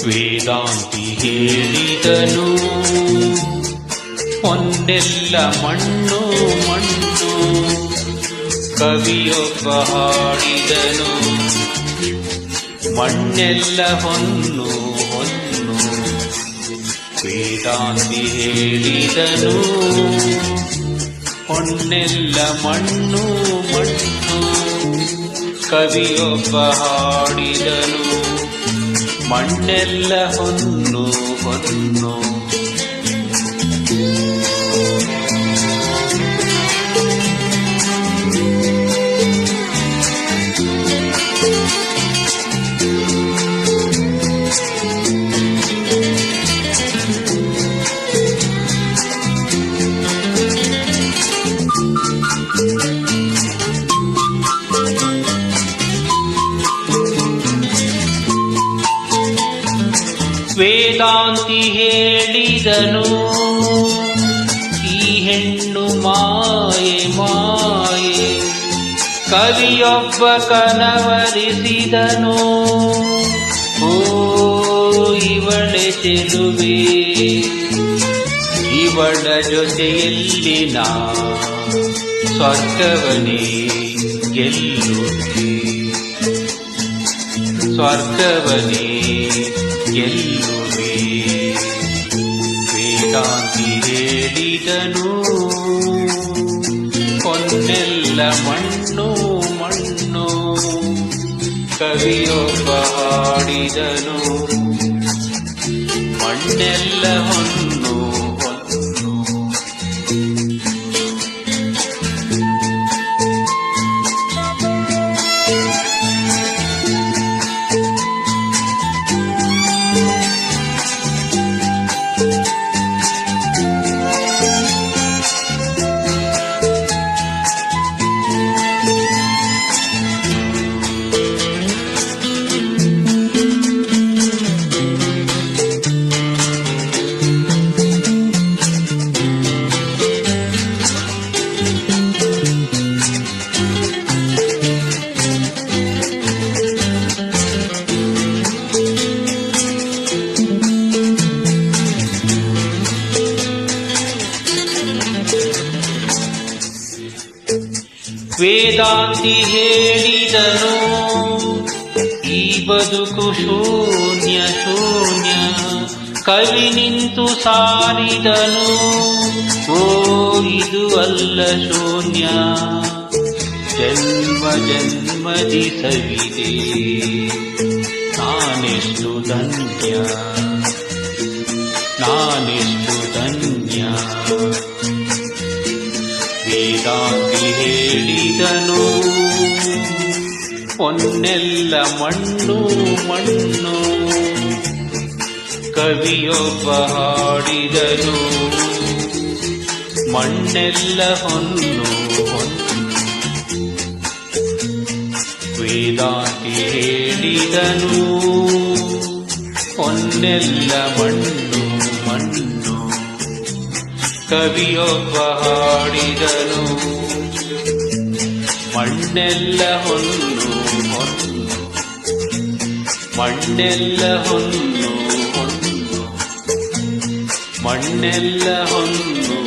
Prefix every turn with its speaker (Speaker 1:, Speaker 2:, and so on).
Speaker 1: ವೇದಾಂತಿ ಹೇಳಿದನು ಒಂದೆಲ್ಲ ಮಣ್ಣು ಮಣ್ಣು, ಕವಿಯೊಬ್ಬ ಹಾಡಿದನು ಮಣ್ಣೆಲ್ಲ ಹೊನ್ನು ಹೊನ್ನು. ವೇದಾಂತಿ ಹೇಳಿದನು ಹೊನ್ನೆಲ್ಲ ಮಣ್ಣು ಮಣ್ಣು, ಕವಿಯೊಬ್ಬ ಹಾಡಿದನು ಮಣ್ಣೆಲ್ಲ ಹೊನ್ನು ಹೊನ್ನು. ವೇದಾಂತಿ ಹೇಳಿದನು ಈ ಹೆಣ್ಣು ಮಾಯೆ ಮಾಯೆ, ಕವಿಯೊಬ್ಬ ಕನವರಿಸಿದನು ಓ ಇವಳೆ ಚೆಲುವೆ, ಇವಳ ಜೊತೆಯಲ್ಲಿ ನಾ ಸ್ವರ್ಗವನೇ ಗೆಲ್ಲುವೆ, ಸ್ವರ್ಗವನೇ ಗೆಲ್ಲುವೆ. ವೇದಾಂತಿ ಹೇಳಿದನು ಹೊನ್ನೆಲ್ಲ ಮಣ್ಣು ಮಣ್ಣು, ಕವಿಯೊಬ್ಬ ಹಾಡಿದನು ಮಣ್ಣೆಲ್ಲ ಹೊನ್ನು ಹೊನ್ನು. ವೇದಾಂತಿ ಹೇಳಿದನು ಈ ಬದುಕು ಶೂನ್ಯ ಶೂನ್ಯ, ಕವಿ ನಿಂತು ಸಾರಿದನು ಓ ಇದು ಅಲ್ಲ ಶೂನ್ಯ, ಜನ್ಮ ಜನ್ಮದಿ ಸವಿದೆ ನಾನೆಷ್ಟು ಧನ್ಯ, ನಾನೆಷ್ಟು ಧನ್ಯ. ವೇದಾಂತಿ ಹೇಳಿದನು ಹೊನ್ನೆಲ್ಲ ಮಣ್ಣು ಮಣ್ಣು, ಕವಿಯೊಬ್ಬ ಹಾಡಿದನು ಮಣ್ಣೆಲ್ಲ ಹೊನ್ನು ಹೊನ್ನು. ವೇದಾಂತಿ ಹೇಳಿದನು ಹೊನ್ನೆಲ್ಲ ಮಣ್ಣು ಮಣ್ಣು, ಕವಿಯೊಬ್ಬ ಹಾಡಿದನು ಮಣ್ಣೆಲ್ಲ ಹೊನ್ನು ಹೊನ್ನು, ಮಣ್ಣೆಲ್ಲ ಹೊನ್ನು ಹೊನ್ನು, ಮಣ್ಣೆಲ್ಲ ಹೊನ್ನು